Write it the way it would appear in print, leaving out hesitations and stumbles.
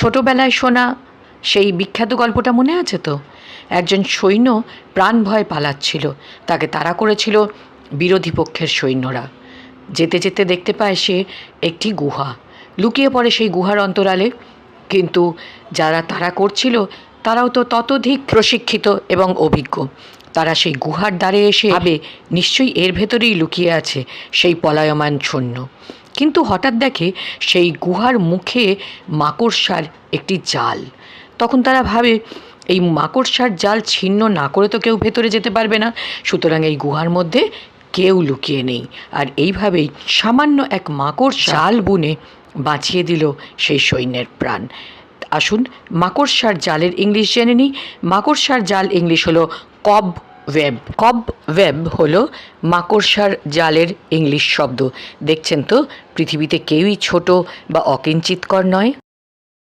ছোটবেলায় শোনা সেই বিখ্যাত গল্পটা মনে আছে তো? একজন সৈন্য প্রাণ ভয় পালাচ্ছিল, তাকে তাড়া করেছিল বিরোধী পক্ষের সৈন্যরা। যেতে যেতে দেখতে পায় সে একটি গুহা, লুকিয়ে পড়ে সেই গুহার অন্তরালে। কিন্তু যারা তাড়া করছিল তারাও তো ততোধিক প্রশিক্ষিত এবং অভিজ্ঞ। তারা সেই গুহার দ্বারে এসে ভাবে নিশ্চয়ই এর ভেতরেই লুকিয়ে আছে সেই পলায়মান সৈন্য। কিন্তু হঠাৎ দেখে সেই গুহার মুখে মাকড়সার একটি জাল। তখন তারা ভাবে এই মাকড়সার জাল ছিন্ন না করে তো কেউ ভেতরে যেতে পারবে না, সুতরাং এই গুহার মধ্যে কেউ লুকিয়ে নেই। আর এইভাবেই সামান্য এক মাকড়সা জাল বুনে বাঁচিয়ে দিল সেই সৈন্যের প্রাণ। আসুন মাকড়সার জালের ইংলিশ জেনে নিই। মাকড়সার জাল ইংলিশ হলো কব ওয়েব। কব ওয়েব হলো মাকড়সার জালের ইংলিশ শব্দ। দেখছেন তো, পৃথিবীতে কেউই ছোট বা অকিঞ্চিতকর নয়।